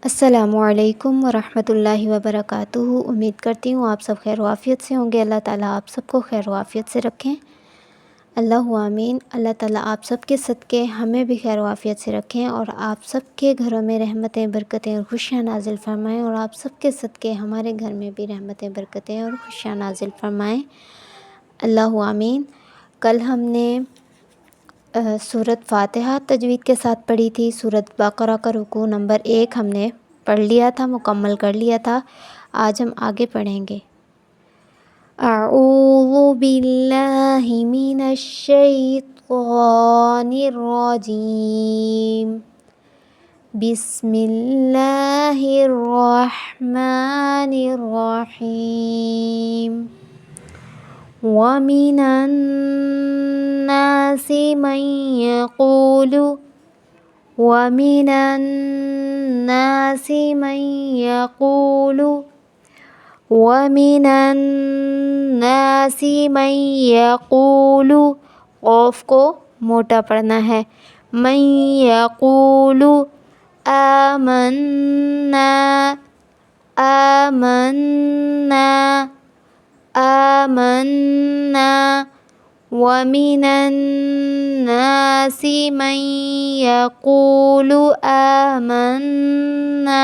अस्सलामुअलैकुम वरहमतुल्लाहि वबरकातुहू। उम्मीद करती हूँ आप सब खैर वाफ़ियत से होंगे। अल्लाह ताला आप सबको खैर वाफ़ियत से रखें। अल्लाहु आमीन। अल्लाह ताला आप सब के सदक़े हमें भी खैर वाफ़ियत से रखें और आप सब के घरों में रहमतें, बरकतें और खुशियाँ नाज़िल फ़रमाएँ और आप सब के सदक़े हमारे घर में भी रहमतें, बरकतें और खुशियाँ नाज़िल फ़रमाएँ। अल्लाहु आमीन। कल हमने सूरत फ़ातिहा तजवीद के साथ पढ़ी थी। सूरत बक़रा का रुकू नंबर 1 हमने पढ़ लिया था, मुकम्मल कर लिया था। आज हम आगे पढ़ेंगे। अऊज़ु बिल्लाहि मिनश शैतानिर रजीम। बिस्मिल्लाहिर रहमानिर रहीम। वमिनन नासि मन यक़ूलु वमिनन नासि मन यक़ूलु वमिनन नासि मन यक़ूलु। क़ौफ़ को मोटा पढ़ना है। मन यक़ूलु आमन्ना आमन्ना आमन्ना वमिनन नासि मन यक़ूलु आमन्ना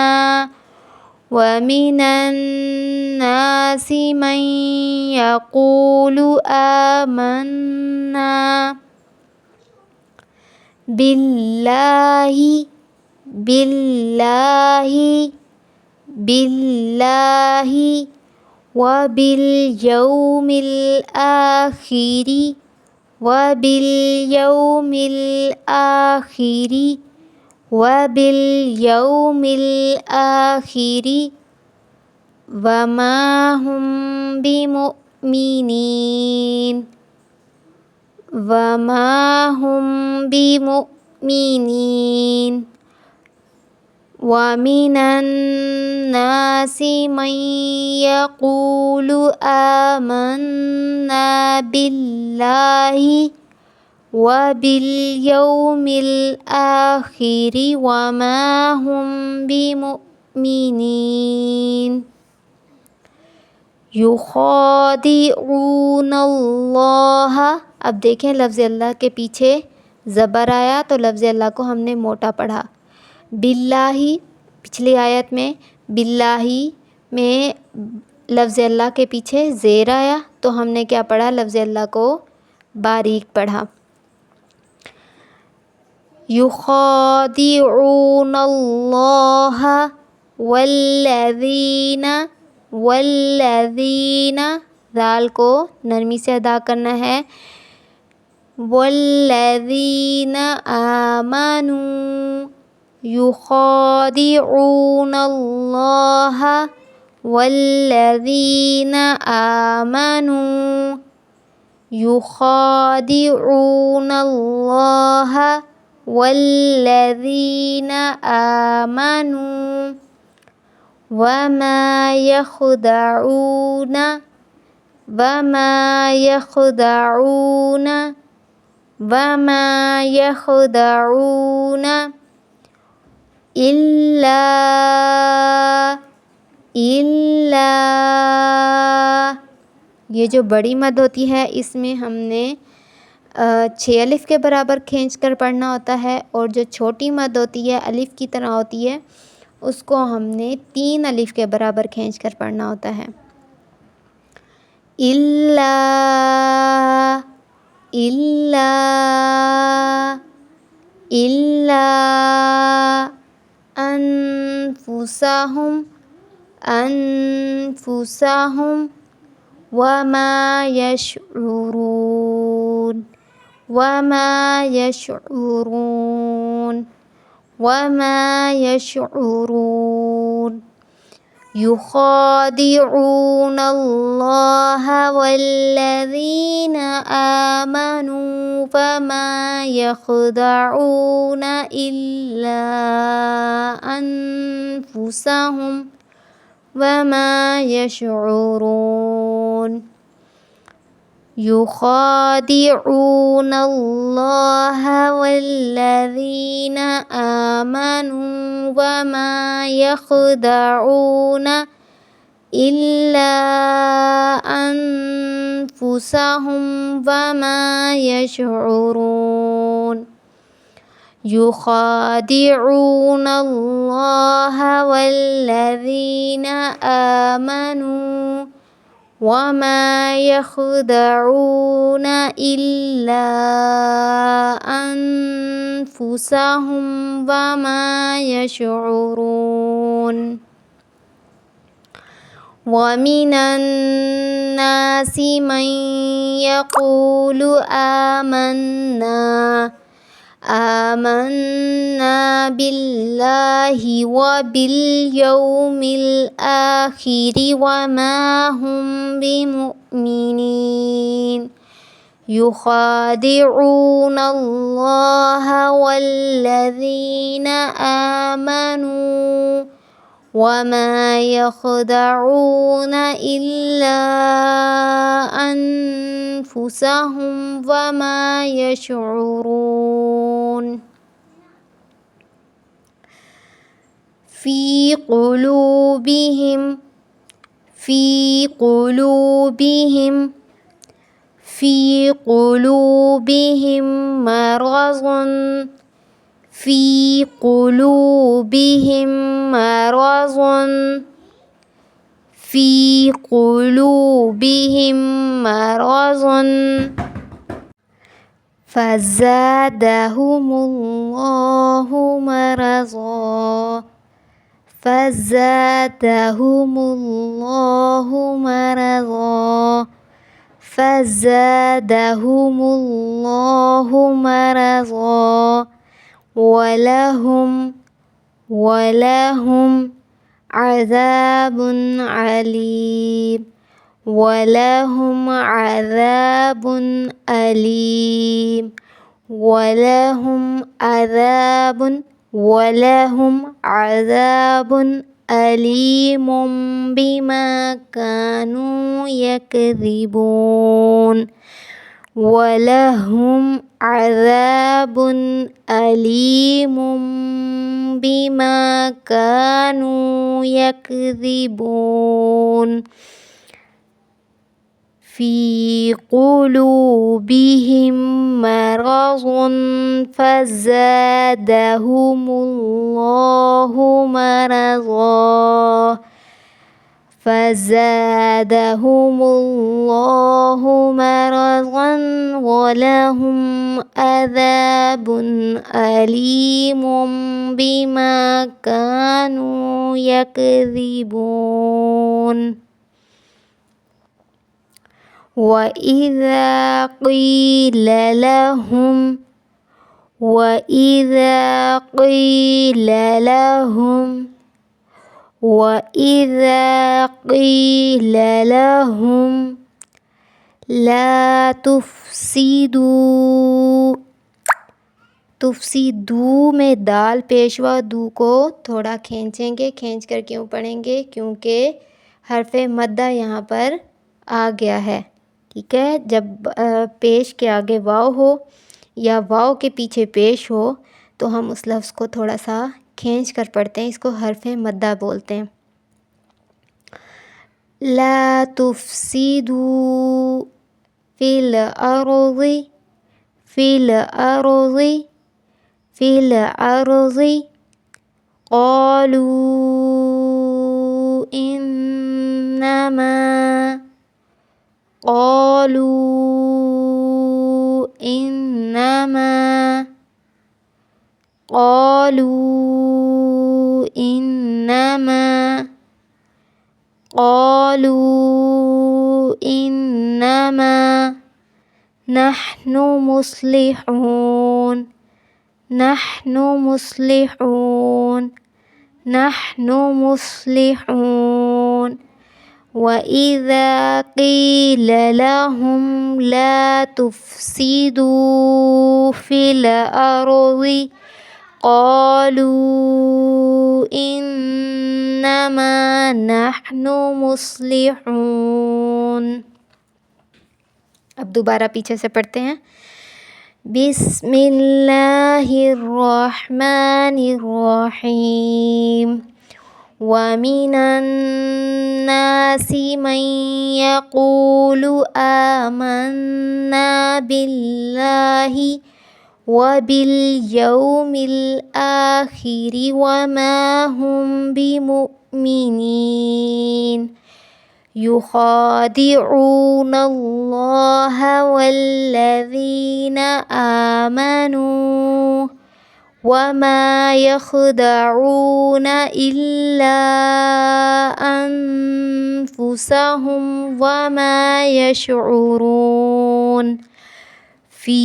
वमिनन नासि मन यक़ूलु आमन्ना बिल्लाहि बिल्लाहि बिल्लाहि वबिल यौमिल आखिरि वबिल यौमिल आखिरि वबिल यौमिल आखिरि वमा हुम बिमुमिनीन वमा हुम बिमुमिनीन। वमिनन नासि मन यक़ूलु आमन्ना बिल्लाहि वबिल यौमिल आखिरि वमा हुम बिमुमिनीन। युख़ादिऊनल्लाह। अब देखें लफ्ज़ अल्लाह के पीछे ज़बर आया तो लफ्ज़ अल्लाह को हमने मोटा पढ़ा। बिल्लाही पिछली आयत में बिल्लाही में लफ्ज़ अल्लाह के पीछे ज़ेर आया तो हमने क्या पढ़ा, लफ्ज़ अल्लाह को बारीक पढ़ा। युख़ादिऊनल्लाह वल्लज़ीना वल्लज़ीना दाल को नरमी से अदा करना है। वल्लज़ीना आमनू युख़ादिऊनल्लाह वल्लज़ीना आमनू युख़ादिऊनल्लाह वल्लज़ीना आमनू वमा यख़दऊन वमा यख़दऊन वमा यख़दऊन इल्ला इल्ला। ये जो बड़ी मद होती है इसमें हमने 6 अलिफ़ के बराबर खींच कर पढ़ना होता है और जो छोटी मद होती है अलिफ़ की तरह होती है उसको हमने 3 अलिफ़ के बराबर खींच कर पढ़ना होता है। इल्ला इल्ला इल्ला अनफुसहुम अनफुसहुम वमा यशऊरून वमा यशऊरून वमा यशऊरून। युख़ादिऊनल्लाह वल्लज़ीना आमनू वमा यख़दऊन इल्ला अनफुसहुम वमा यशऊरून। يخادعون الله والذين آمنوا وما يخدعون إلا أنفسهم وما يشعرون يخادعون الله والذين آمنوا وما يخدعون إلا أنفسهم وما يشعرون ومن الناس من يقول آمنا بالله وباليوم الآخر وما هم بمؤمنين يخادعون الله والذين آمنوا وما يخدعون إلا أنفسهم وما يشعرون في قلوبهم مرض في قلوبهم مرض فزادهم الله مرضا ولهم عذاب أليم بما كانوا يكذبون في قلوبهم مرض فزادهم الله مرضا ولهم عذاب أليم بما كانوا يكذبون وإذا قيل لهم لا تفسدوا में दाल पेशवा दू को थोड़ा खींचेंगे, खींच कर क्यों पढ़ेंगे, क्योंकि हरफ मद्दा यहाँ पर आ गया है। ठीक है, जब पेश के आगे वाव हो या वाव के पीछे पेश हो तो हम उस लफ्ज़ को थोड़ा सा खींच कर पढ़ते हैं, इसको हरफ मद्दा बोलते हैं। ला तुफसिदू फिल अर्ज़ि क़ालू इन्नमा نحن مصلحون وإذا قيل لهم لا تفسدوا في الأرض قالوا إنما نحن مصلحون अब दोबारा पीछे से पढ़ते हैं। बिस्मिल्लाहिर्रहमानिर्रहीम। वमिनन्नासि मन यक़ूलु आमन्ना बिल्लाहि वबिल आखिरि वमा हुम बिमुमिनीन युखादिऊनल्लाह वल्लज़ीना आमनू वमा यख़दऊना इल्ला अनफुसहुम वमा यशऊरून फ़ी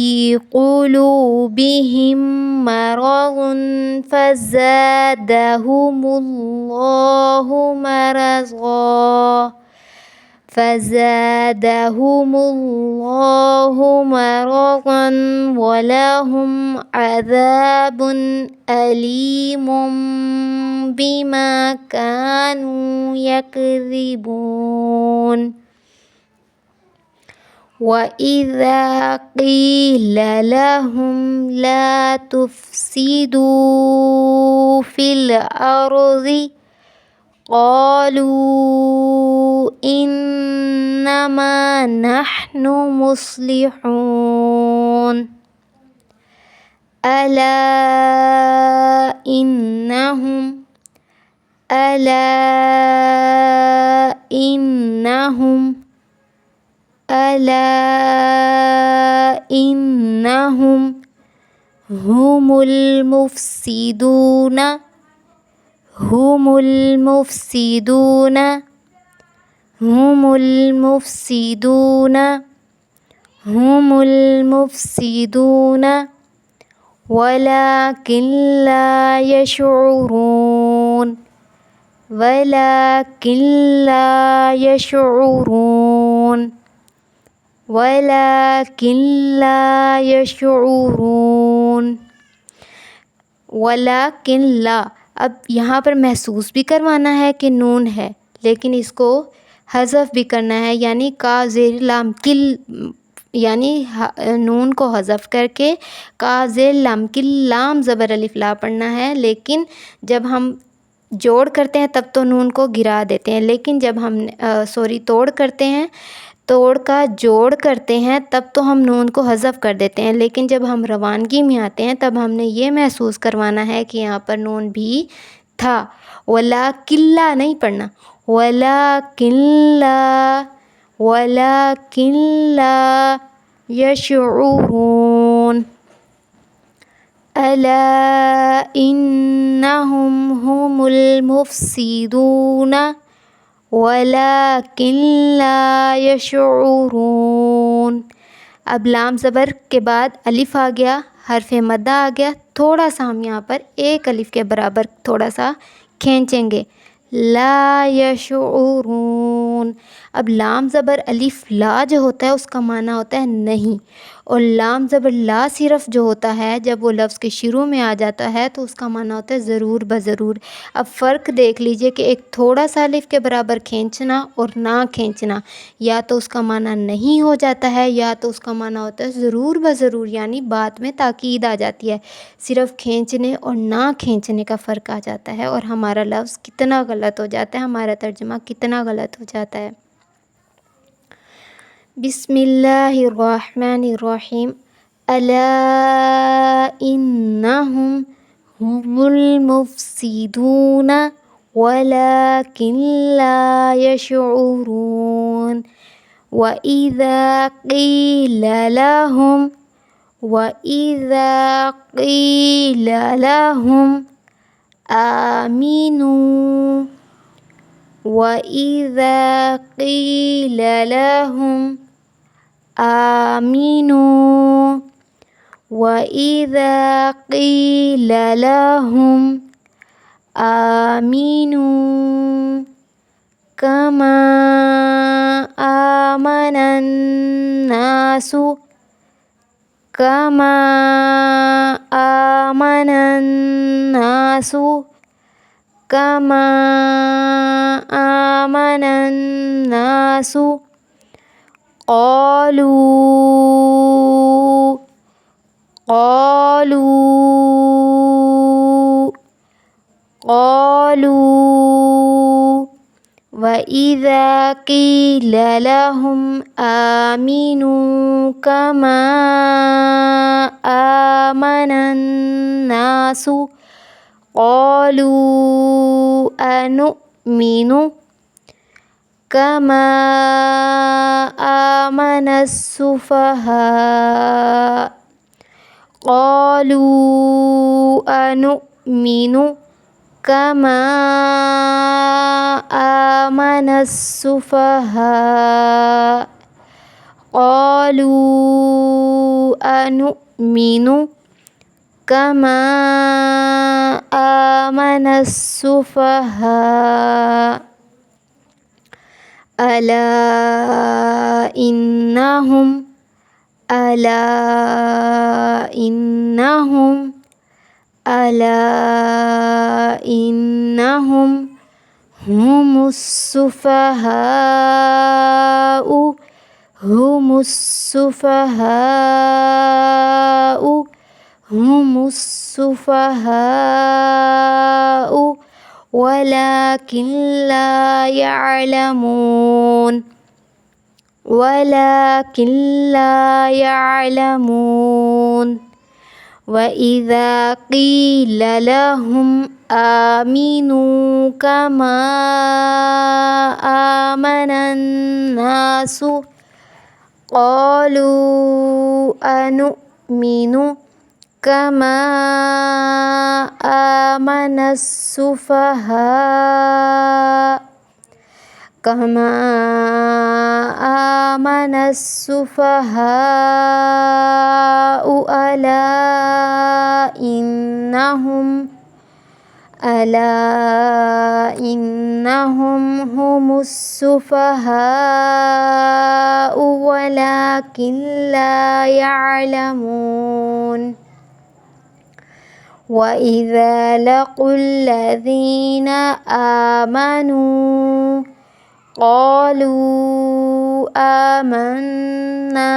क़ुलूबिहिम मरज़ुन फ़ज़ादहुमुल्लाहु मरज़an वलहुम अज़ाबुन अलीमुम बिमा कानू यकज़िबून। वइज़ा क़ील लहुम ला तुफ़सिदू फ़िल अर्ज़ि क़ालू इन्नमा नहनु मुस्लिहून अला इन्नहुम हुमुल मुफ़सिदून वलाकिन ला यशऊरून वलाकिन ला। अब यहाँ पर महसूस भी करवाना है कि नून है, लेकिन इसको हज़फ भी करना है, यानी का ज़ेर लाम किल, यानी नून को हज़फ करके का ज़ेर लाम किल लाम ज़बर अलिफ ला पढ़ना है। लेकिन जब हम जोड़ करते हैं तब तो नून को गिरा देते हैं, लेकिन जब हम तोड़ का जोड़ करते हैं तब तो हम नून को हज़फ कर देते हैं। लेकिन जब हम रवानगी में आते हैं तब हमने ये महसूस करवाना है कि यहाँ पर नून भी था। वला किल्ला नहीं पढ़ना, वला किल्ला यशऊरून अला इन्नहुम हुमुल मुफ़सिदून वलाकिन ला यशऊरून। अब लाम ज़बर के बाद अलिफ़ आ गया, हर्फ़े मद्दा आ गया। थोड़ा सा हम यहाँ पर एक अलिफ़ के बराबर थोड़ा सा खींचेंगे, ला यशऊरून। अब लाम ज़बर अलिफ़ ला जो होता है उसका माना होता है नहीं, और लाम ज़बर ला सिर्फ़ जो होता है जब वो लफ्ज़ के शुरू में आ जाता है तो उसका माना होता है ज़रूर बज़रूर। अब फ़र्क देख लीजिए कि एक थोड़ा सा अलिफ़ के बराबर खींचना और ना खींचना, या तो उसका माना नहीं हो जाता है या तो उसका माना होता है ज़रूर बज़रूर, यानी बात में ताकीद आ जाती है। सिर्फ़ खींचने और ना खींचने का फ़र्क आ जाता है और हमारा लफ्ज़ कितना गलत हो जाता है, हमारा तर्जुमा कितना गलत हो जाता है। बिस्मिल्लाहिर्रहमानिर्रहीम। अला इन्नहुम हुमुल मुफ़सिदून वलाकिन ला यशऊरून वइज़ा क़ील लहुम आमिनू कमा आमनन नासु قالوا قالوا قالوا وإذا قيل لهم آمنوا كما آمن الناس قالوا أنؤمن كما آمن السفهاء قالوا أنؤمن كما آمن السفهاء قالوا أنؤمن كما آمن السفهاء ألا إنهم هم السفهاء ولكن لا يعلمون وإذا قيل لهم آمنوا كما آمن الناس قالوا أنؤمن كما آمن السفهاء ألا إنهم هم السفهاء ولكن لا يعلمون وإذا لقوا الذين آمنوا قالوا آمنا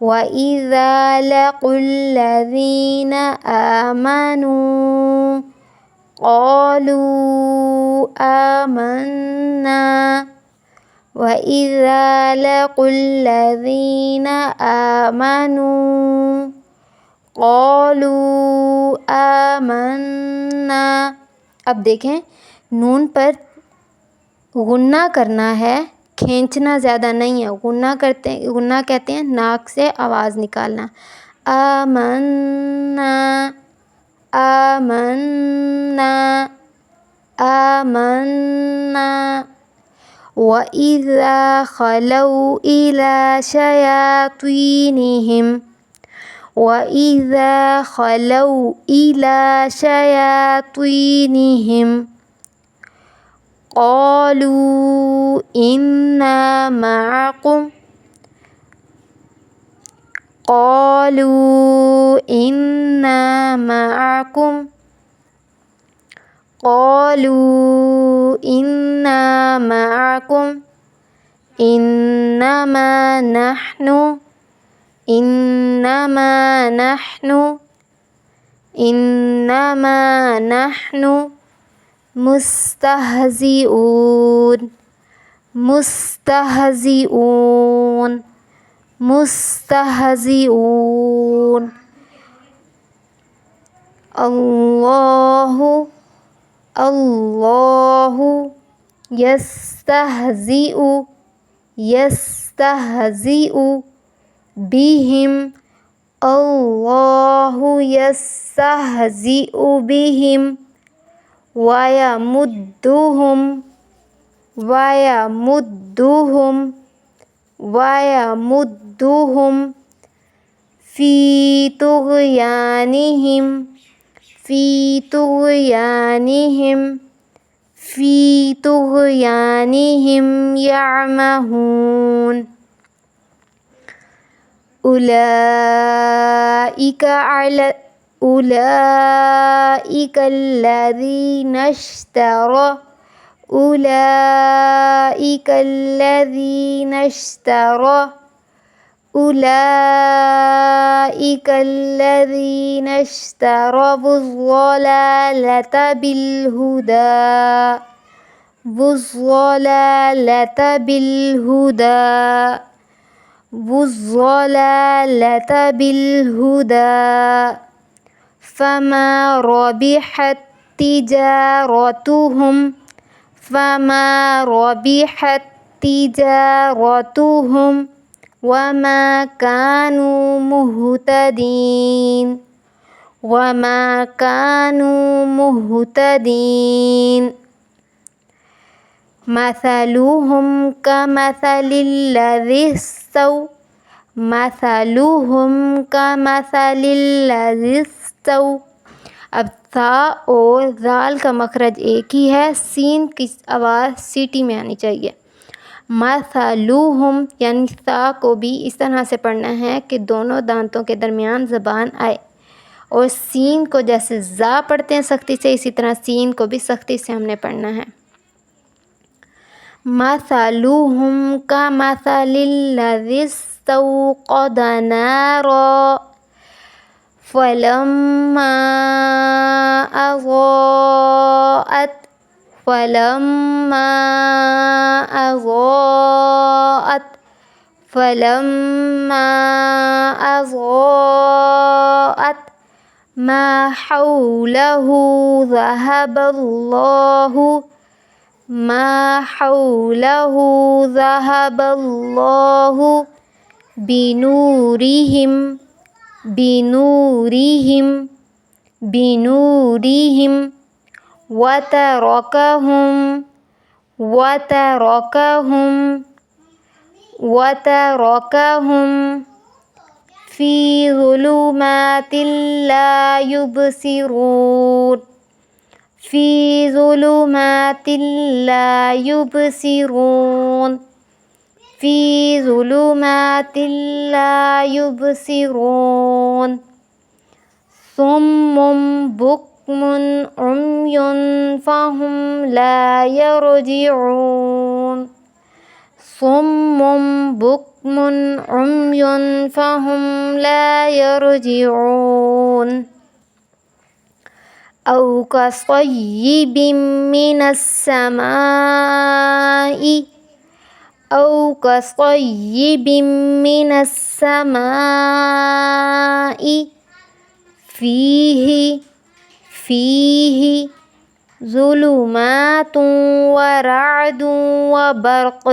وإذا لقوا الذين آمنوا قالوا آمنا وإذا لقوا الذين آمنوا قالوا آमنا। अब देखें नून पर गुन्ना करना है, खींचना ज़्यादा नहीं है। गुन्ना कहते हैं नाक से आवाज़ निकालना। आमन्ना आमन्ना आमन्ना वइज़ा खलौ इला शयातीनिहिम قالوا إنا معكم قالوا إنا معكم إنما نحن مستهزئون الله يستهزئ بهم ويمدهم في طغيانهم يعمهون أولئك الذين أولئك الذين اشتروا أولئك الذين اشتروا الضلالة بالهدى والضلالة بالهدى والضلالة بالهدى فما ربحت تجارتهم وما كانوا مهتدين مثلهم كمثل الذي استوى अब था और दाल का मखरज एक ही है, सीन की आवाज़ सीटी में आनी चाहिए। मसलूहुम यानी सा को भी इस तरह से पढ़ना है कि दोनों दांतों के दरमियान ज़बान आए, और सीन को जैसे ज़ा पढ़ते हैं सख्ती से, इसी तरह सीन को भी सख्ती से हमने पढ़ना है। मसलूहुम का मसलिल्लज़ी इस्तौक़द नारा फलम्मा अज़ाअत मा हौलहु ذهب الله بنورهم وتركهم في ظلمات لا يبصرون صم بكم عمي فهم لا يرجعون أو كصيب من السماء فيه ظلمات ورعد وبرق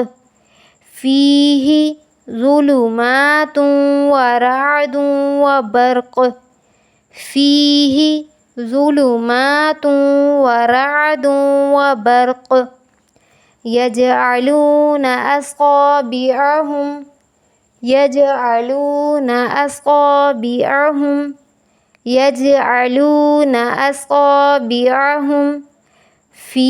يجعلون أصابعهم في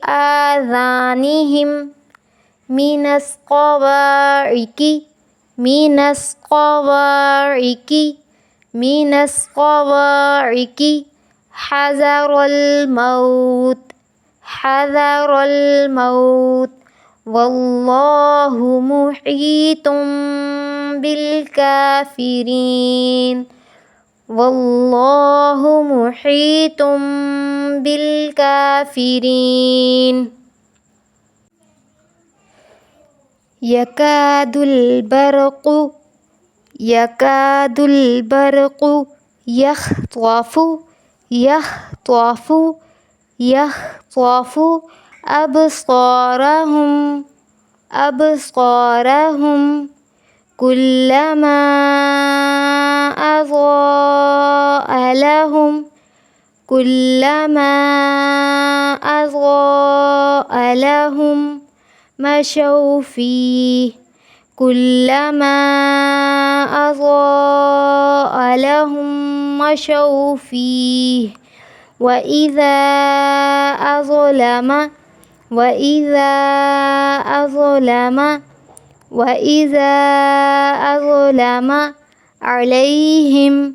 آذانهم من الصواعق حذر الموت والله محيط بالكافرين يكاد البرق يخطف أبصارهم كلما أضاء لهم مشوا فيه وإذا أظلم عليهم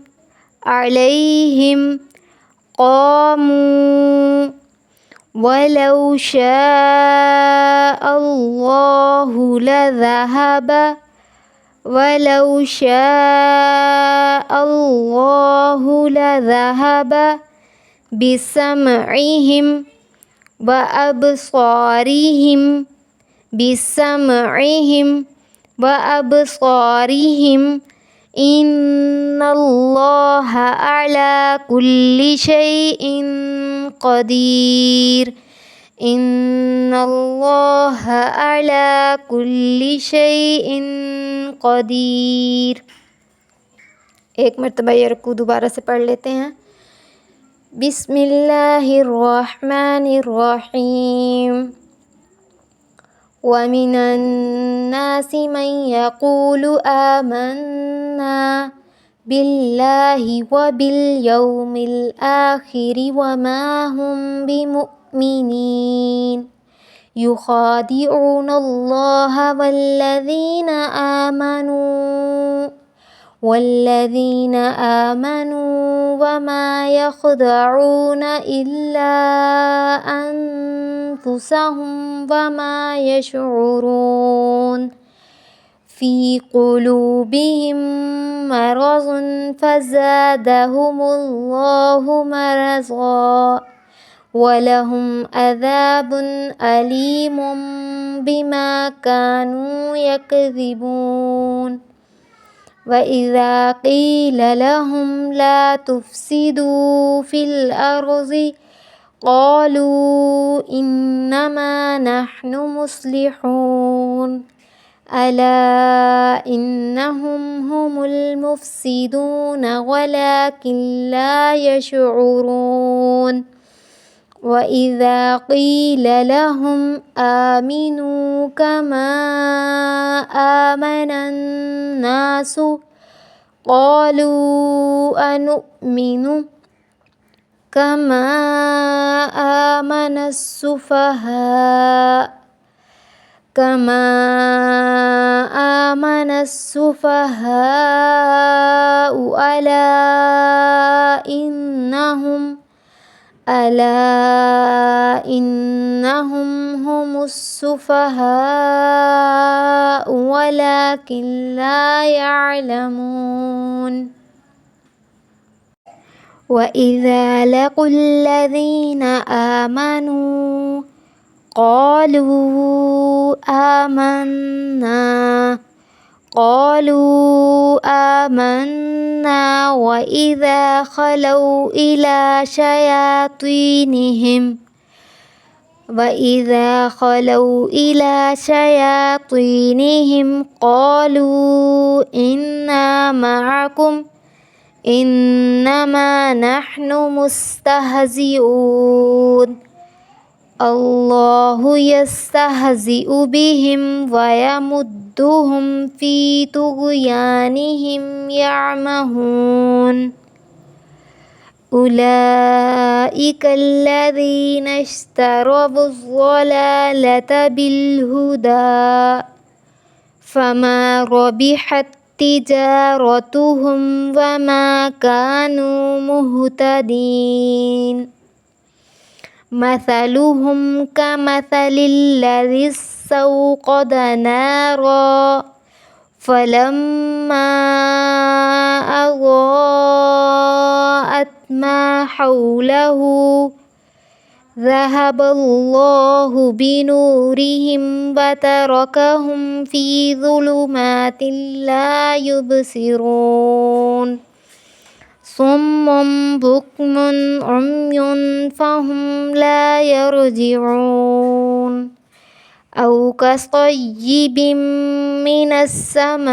عليهم قاموا ولو شاء الله لذهب بسمعهم وأبصارهم إن الله على كل شيء قدير. एक मरतबा ये रुकू दोबारा से पढ़ लेते हैं। बिस्मिल्लाहिर्रहमानिर्रहीम। वमिनन्नासि मन यक़ूलु आमन्ना बिल्लाहि वबिल आखिरि वमा हुम बिमुअ्मिनीन युखादिऊनल्लाह वल्लज़ीना आमनू वमा यख़दऊन इल्ला अनफुसहुम वमा यशऊरून फ़ी क़ुलूबिहिम मरज़ुन फ़ज़ादहुमुल्लाहु मरज़ा वलहुम अज़ाबुन अलीमुम बिमा कानू यकज़िबून। वइज़ा क़ील लहुम ला तुफ़सिदू फ़िल अर्ज़ि क़ालू इन्नमा नहनु मुस्लिहून अला इन्नहुम हुमुल मुफ़सिदून वलाकिन ला यशऊरून। वइज़ा क़ील लहुम आमिनू कमा आमनन्नास क़ालू अनुमिनु कमा आमनस्सुफ़हाअ अला इन्नहुम हुमुस्सुफ़हाअ वलाकिन ला यअलमून। वइज़ा लक़ुल्लज़ीना आमनू क़ालू आमन्ना वइज़ा ख़लौ इला शयातीनिहिम क़ालू इन्ना मअकुम इन्नमा नहनु मुस्तहज़िऊन। अल्लाहु यस्तहज़िउ बिहिम वयमुद्दुहुम फ़ी तुग़यानिहिम यअमहून। उलाइकल्लज़ीना इश्तरवुज़्ज़लालत बिल्हुदा फमा रबिहत तिजारतुहुम वमा कानू मुहतदीन। मसलुहुम कमसलिल्लज़ी इस्तौक़द नारा फलम्मा अज़ाअत मा हौलहु ज़हबल्लाहु बिनूरिहिम वतरकहुम फ़ी ज़ुलुमातिन ला युबसिरून। सुम्मुन बुक्मुन उम्युन फ़हुम ला यरजिऊन। औ कसय्यिबिम मिनस्समाइ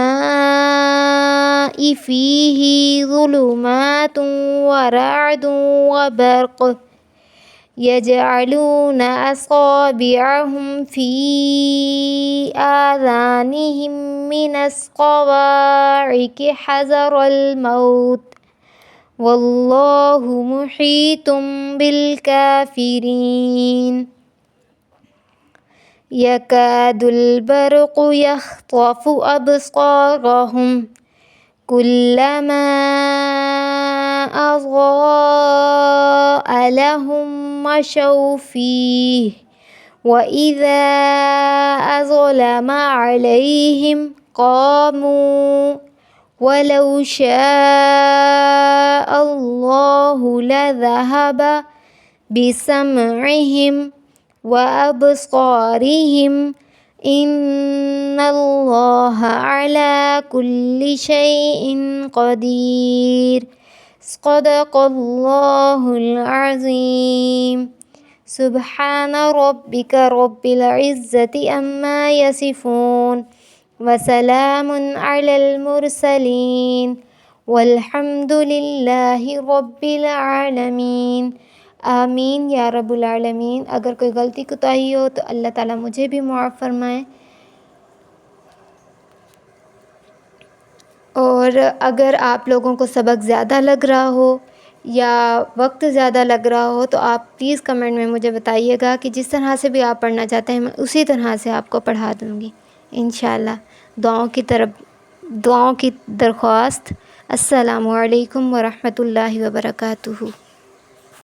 फ़ीही ज़ुलुमातुन वरअदुन वबर्क़ यजअलून असाबिअहुम फ़ी आज़ानिहिम मिनस्सवाइक़ि हज़रल मौत वल्लाहु मुहीतुम बिलकाफ़िरीन। यकादुल बर्क़ु यख़्तफ़ु अब्सारहुम कुल्लमा أضاء لهم مشوا فيه وإذا أظلم عليهم قاموا ولو شاء الله لذهب بسمعهم وأبصارهم إن الله على كل شيء قدير صدق الله العظيم سبحان ربك رب العزة أما يصفون وسلام على المرسلين والحمद लिल्लाहि रब्बिल आलमीन आमीन या रब्बुल आलमीन। अगर कोई गलती कोताही हो तो अल्लाह ताला मुझे भी माफ़ फरमाए। और अगर आप लोगों को सबक ज़्यादा लग रहा हो या वक्त ज़्यादा लग रहा हो तो आप प्लीज़ कमेंट में मुझे बताइएगा कि जिस तरह से भी आप पढ़ना चाहते हैं मैं उसी तरह से आपको पढ़ा दूँगी इंशाअल्लाह। दुआओं की दरख्वास्त। अस्सलामु अलैकुम व रहमतुल्लाहि व बरकातुहू।